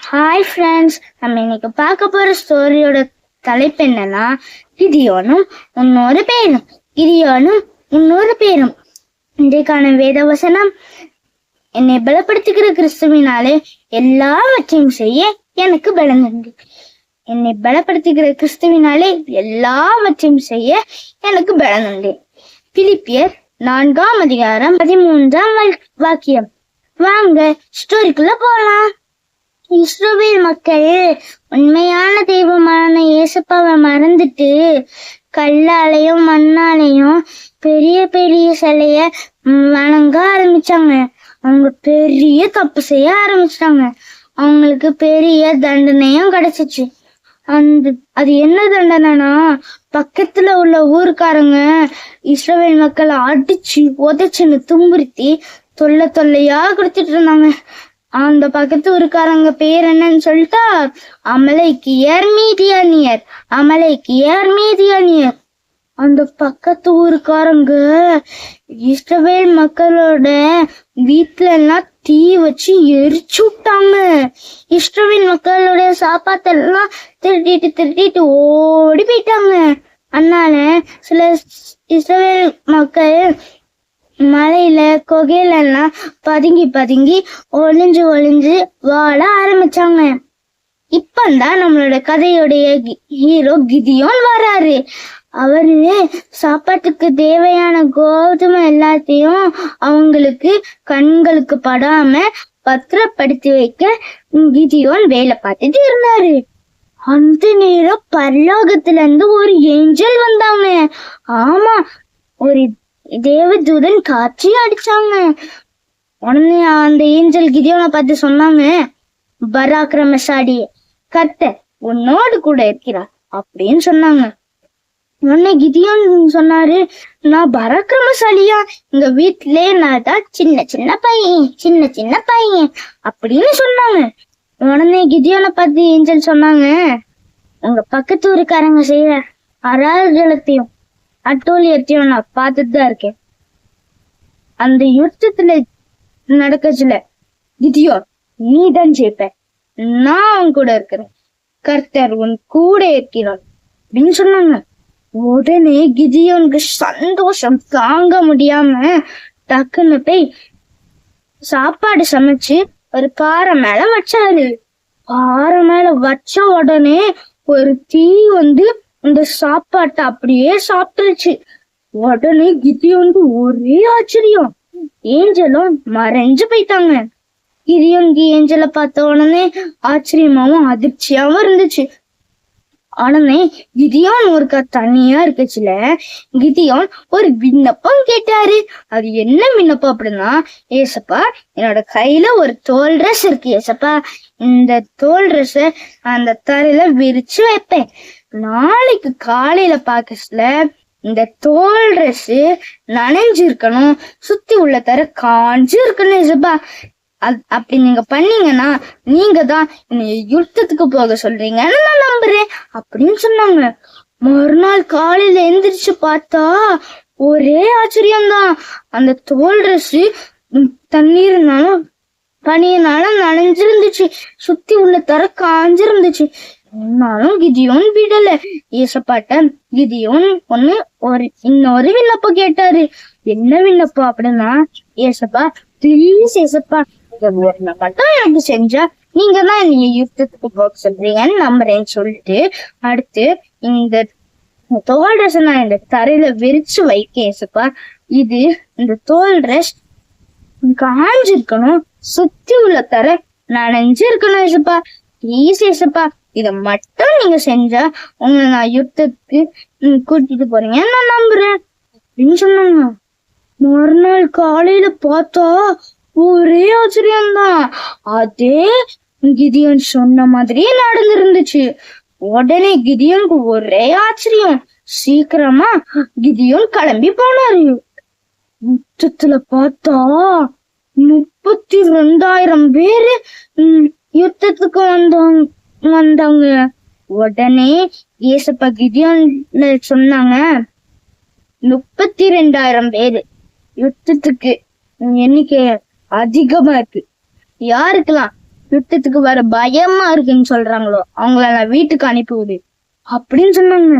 Hi friends, நம்ம இன்னைக்கு பார்க்க போற ஸ்டோரியோட தலைப்பு என்னன்னா கிதியோனும் இன்னொரு பேரும். கிதியோனும் இன்னொரு பேரும். இன்றைக்கான வேத வசனம், என்னை பலப்படுத்துகிற கிறிஸ்துவினாலே எல்லாவற்றையும் செய்ய எனக்கு பலனுண்டு. என்னை பலப்படுத்துகிற கிறிஸ்துவினாலே எல்லாவற்றையும் செய்ய எனக்கு பலனுண்டு. பிலிப்பியர் 4ஆம் அதிகாரம் 13ஆம் வாக்கியம். வாங்க ஸ்டோரிக்குள்ள போலாம். இஸ்ரவேல் மக்கள் உண்மையான தெய்வமான இயேசுப்பாவை மறந்துட்டு கல்லாலையும் மண்ணாலையும் பெரிய பெரிய சிலைய வணங்க ஆரம்பிச்சாங்க. அவங்க பெரிய தப்பு செய்ய ஆரம்பிச்சிட்டாங்க. அவங்களுக்கு பெரிய தண்டனையும் கிடைச்சிச்சு. அது என்ன தண்டனைனா, பக்கத்துல உள்ள ஊருக்காரங்க இஸ்ரவேல் மக்கள் அடிச்சு உதைச்சுன்னு துன்புறுத்தி தொல்லையா கொடுத்துட்டு இருந்தாங்க. அந்த பக்கத்து ஊருக்காரங்க பேர் என்னன்னு சொல்லிட்டா அமலேக்கியர் மீதியானியர். அந்த பக்கத்து ஊருக்காரங்க இஸ்ரவேல் மக்களோட வீட்டுல எல்லாம் தீ வச்சு எரிச்சு விட்டாங்க. இஸ்ரவேல் மக்களோட சாப்பாட்டெல்லாம் திருட்டிட்டு ஓடி போயிட்டாங்க. அதனால சில இஸ்ரவேல் மக்கள் மலையில கொகையில எல்லாம் பதுங்கி ஒளிஞ்சு வாழ ஆரம்பிச்சாங்க. இப்பந்தான் நம்மளோட கதையுடைய ஹீரோ கிதியோன் வராரு. அவரு சாப்பாட்டுக்கு தேவையான கோதுமை எல்லாத்தையும் அவங்களுக்கு கண்களுக்கு படாம பத்திரப்படுத்தி வைக்க கிதியோன் வேலை பார்த்துட்டு இருந்தாரு. அந்த நேரம் பரலோகத்துல இருந்து ஒரு ஏஞ்சல் வந்தாங்க. ஆமா, ஒரு தேவதூதன் காட்சி அடிச்சாங்க. உடனே அந்த ஏஞ்சல் கிதியோனை பார்த்து சொன்னாங்க, பராக்கிரமசாலி கர்த்தர் உன்னோடு கூட இருக்கிறார் அப்படின்னு சொன்னாங்க. உடனே கிதியோன் சொன்னாரு, நான் பராக்கிரமசாலியா? எங்க வீட்டுல நான் தான் சின்ன பையன் அப்படின்னு சொன்னாங்க. உடனே கிதியோனை பார்த்து ஏஞ்சல் சொன்னாங்க, உங்க பக்கத்து ஊருக்காரங்க செய்யற அராஜகத்தையும் அட்டூழியத்தையும் நான் பார்த்துட்டு தான் இருக்கேன். அந்த யுத்தத்துல நடக்கச்சுல கிதியோன் நீ தான் ஜெயிப்ப, நான் அவன் கூட இருக்கிறேன், கர்த்தர் உன் கூட இருக்கிறார் அப்படின்னு சொன்னாங்க. உடனே கிதியோனுக்கு சந்தோஷம் தாங்க முடியாம டக்குன்னு போய் சாப்பாடு சமைச்சு ஒரு பாறை மேல வச்சாரு. பாறை மேல வச்ச உடனே ஒரு தீ வந்து அந்த சாப்பாட்டை அப்படியே சாப்பிட்டுருச்சு. உடனே கிதியோனுக்கு ஒரே ஆச்சரியம். ஏஞ்சலும் மறைஞ்சு போயிட்டாங்க. கிதியோனுக்கு ஏஞ்சலை பார்த்த உடனே ஆச்சரியமாவும் அதிர்ச்சியாவும் இருந்துச்சு. உடனே கிதியோன் ஒருக்கா தனியா இருக்கச்சுல கிதியோன் ஒரு விண்ணப்பம் கேட்டாரு. அது என்ன விண்ணப்பம் அப்படின்னா, ஏசப்பா என்னோட கையில ஒரு தோல் ட்ரெஸ் இருக்கு ஏசப்பா, இந்த தோல் ட்ரெஸ் அந்த தரையில விரிச்சு வைப்பேன். நாளைக்கு காலையில பாக்கல இந்த தோல் ட்ரெஸ் நனைஞ்சு இருக்கணும், சுத்தி உள்ள தர காஞ்சு இருக்கணும் ஏசப்பா. அப்படி நீங்க பண்ணீங்கன்னா நீங்க தான் யுத்தத்துக்கு போக சொல்றீங்கன்னு நான் நம்புறேன் அப்படின்னு சொன்னாங்க. மறுநாள் காலையில எந்திரிச்சு பார்த்தா ஒரே ஆச்சரியம்தான். அந்த தோல் ட்ரெஸ் தண்ணீர்னாலும் பனியனாலும் நனைஞ்சிருந்துச்சு, சுத்தி உள்ள தர காஞ்சிருந்துச்சு. இருந்தாலும் கிதியோன் விடல. ஏசப்பாட்ட கிதியோன் இன்னொரு விண்ணப்பம் கேட்டாரு. என்ன விண்ணப்பம் அப்படின்னா, ஏசப்பா ப்ளீஸ் ஏசப்பா மட்டும் எனக்கு செஞ்சா நீங்க தான் நீங்க யுத்தத்துக்கு போக சொல்றீங்கன்னு நம்புறேன்னு சொல்லிட்டு அடுத்து இந்த தோல் ட்ரெஸ் நான் இந்த தரையில விரிச்சு வைக்க ஏசப்பா, இது இந்த தோல் ட்ரெஸ் காஞ்சிருக்கணும், சுத்தி உள்ள தர நனைஞ்சு இருக்கணும் ஏசப்பா, ப்ளீஸ் ஏசப்பா இத மட்டும் நீங்க செஞ்சா உங்களை நான் யுத்தத்துக்கு கூட்டிட்டு போறீங்கன்னு நான் நம்புறேன் அப்படின்னு சொன்னாங்க. மறுநாள் காலையில பார்த்தா ஒரே ஆச்சரியம்தான். அதே கிதியோன் சொன்ன மாதிரியே நடந்துருந்துச்சு. உடனே கிதியோனுக்கு ஒரே ஆச்சரியம். சீக்கிரமா கிதியோன் கிளம்பி போனாரு. யுத்தத்துல பார்த்தா 32,000 பேரு யுத்தத்துக்கு வந்தாங்க. உடனே ஏசப்பா கிதியோன் சொன்னாங்க, 32,000 பேரு யுத்தத்துக்கு எண்ணிக்கை அதிகமா இருக்கு, யாருக்கெல்லாம் யுத்தத்துக்கு வர பயமா இருக்குன்னு சொல்றாங்களோ அவங்கள நான் வீட்டுக்கு அனுப்பிவிடு அப்படின்னு சொன்னாங்க.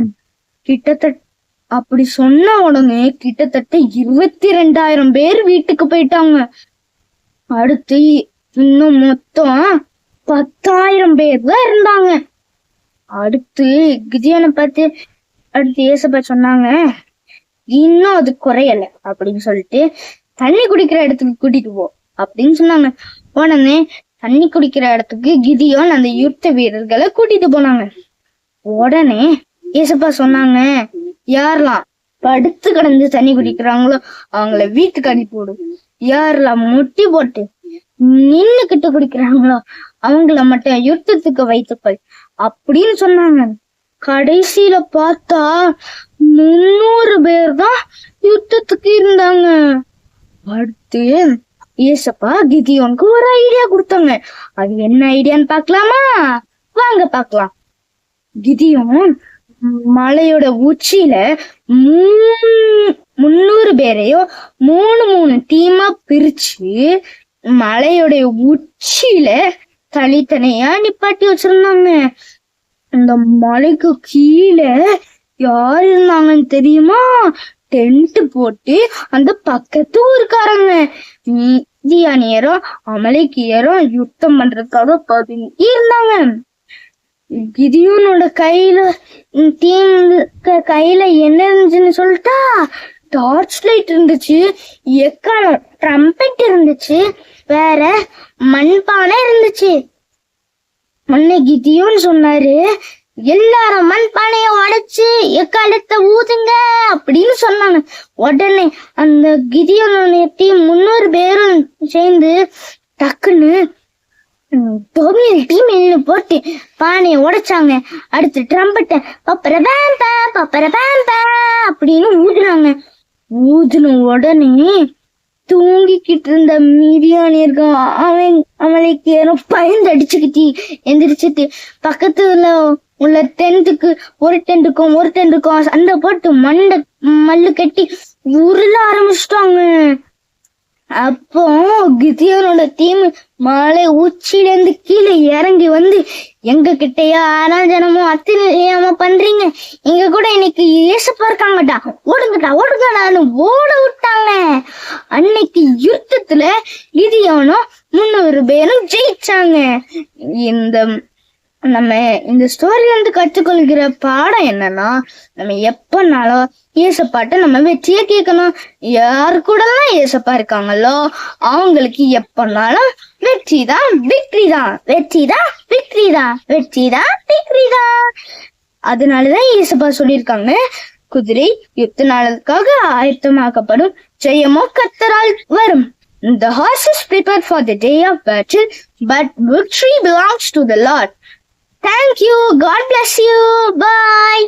கிட்டத்தட்ட அப்படி சொன்ன உடனே கிட்டத்தட்ட 22,000 பேர் வீட்டுக்கு போயிட்டாங்க. அடுத்து இன்னும் மொத்தம் 10,000 பேர் தான் இருந்தாங்க. அடுத்து கிதியோனை பார்த்து அடுத்து ஏசப்பா சொன்னாங்க, இன்னும் அது குறையல அப்படின்னு சொல்லிட்டு தண்ணி குடிக்கிற இடத்துக்கு கூட்டிட்டு போ அப்படின்னு சொன்னாங்க. உடனே தண்ணி குடிக்கிற இடத்துக்கு கிதியோன் அந்த யுத்த வீரர்களை கூட்டிட்டு போனாங்க. உடனே ஏசப்பா சொன்னாங்க, யாரெல்லாம் படுத்து கிடந்து தண்ணி குடிக்கிறாங்களோ அவங்கள வீட்டுக்கு அனுப்பி விடு. யாரெல்லாம் முட்டி போட்டு நின்னுக்கிட்டு குடிக்கிறாங்களோ அவங்கள மட்டும் யுத்தத்துக்கு வைத்துக்கொள் அப்படின்னு சொன்னாங்க. கடைசியில பார்த்தா 300 பேர் தான் யுத்தத்துக்கு இருந்தாங்க. அடுத்து ஏசப்பா கிதியோனுக்கு ஒரு ஐடியா கொடுத்தாங்க. அது என்ன ஐடியான்னு பாக்கலாமா? வாங்க பாக்கலாம். கிதியோன் மலையோட உச்சியில 300 பேரையும் 3 டீமா பிரிச்சு மலையோட உச்சியில தனித்தனியா நிப்பாட்டி வச்சிருந்தாங்க. இந்த மலைக்கு கீழே யார் இருந்தாங்கன்னு தெரியுமா? டென்ட் போட்டு அந்த பக்கத்து ஊருக்காரங்க மீதியானியரும் அமலேக்கியரும் யுத்தம் பண்றதுக்காக பதுங்கி இருந்தாங்க. கிதியோனோட கையில என்ன இருந்துச்சுன்னு சொல்லிட்டா, டார்ச் லைட் இருந்துச்சு, எக்காலம் ட்ரம்பெட் இருந்துச்சு, வேற மண்பானை இருந்துச்சு. உன்னை கிதியோன் சொன்னாரு, எல்லாரும் மண்பானைய உடைச்சு எக்காலத்தை ஊதுங்க அப்படின்னு சொன்னாங்க. உடனே அந்த கிதியோனோட டீம் 300 பேரும் சேர்ந்து டக்குன்னு டீம் போட்டு பானைய உடைச்சாங்க. அடுத்து ட்ரம்பட்ட பப்பர பேம்ப அப்படின்னு ஊதுனாங்க. ஊதுன உடனே தூங்கிக்கிட்டு இருந்த மீதியானியர்கள் அமலேக்கியரும் பயந்து அடிச்சுக்கிட்டு எந்திரிச்சிட்டு பக்கத்துல உள்ள டென்ட்டுக்கு ஒரு டென்ட்டுக்கும் சண்டை போட்டு மல்லு கட்டி உருள ஆரம்பிச்சிட்டாங்க. அப்போ கிதியோனோட டீம் மலை உச்சியில இருந்து கீழே இறங்கி வந்து, எங்க கிட்டயா அனாஜனமும் அத்தியாம பண்றீங்க, எங்க கூட இன்னைக்கு ஏசப்பா இருக்காங்கடா, ஓடுங்கடான்னு ஓட விட்டாங்க. அன்னைக்கு யுத்தத்துல கிதியோனும் 300 பேரும் ஜெயிச்சாங்க. நம்ம இந்த ஸ்டோரியில இருந்து கற்றுக்கொள்கிற பாடம் என்னன்னா, நம்ம எப்பனாலும் ஏசப்பாட்ட நம்ம வெற்றிய கேட்கணும். யாரு கூட எல்லாம் ஏசப்பா இருக்காங்களோ அவங்களுக்கு எப்பனாலும் வெற்றி தான். அதனாலதான் ஏசப்பா சொல்லியிருக்காங்க, குதிரை யுத்த நாளுக்காக ஆயத்தமாக்கப்படும், ஜெயமோ கர்த்தரால் வரும். The horse is prepared for the day of battle, but victory belongs to the Lord. Thank you. God bless you. Bye.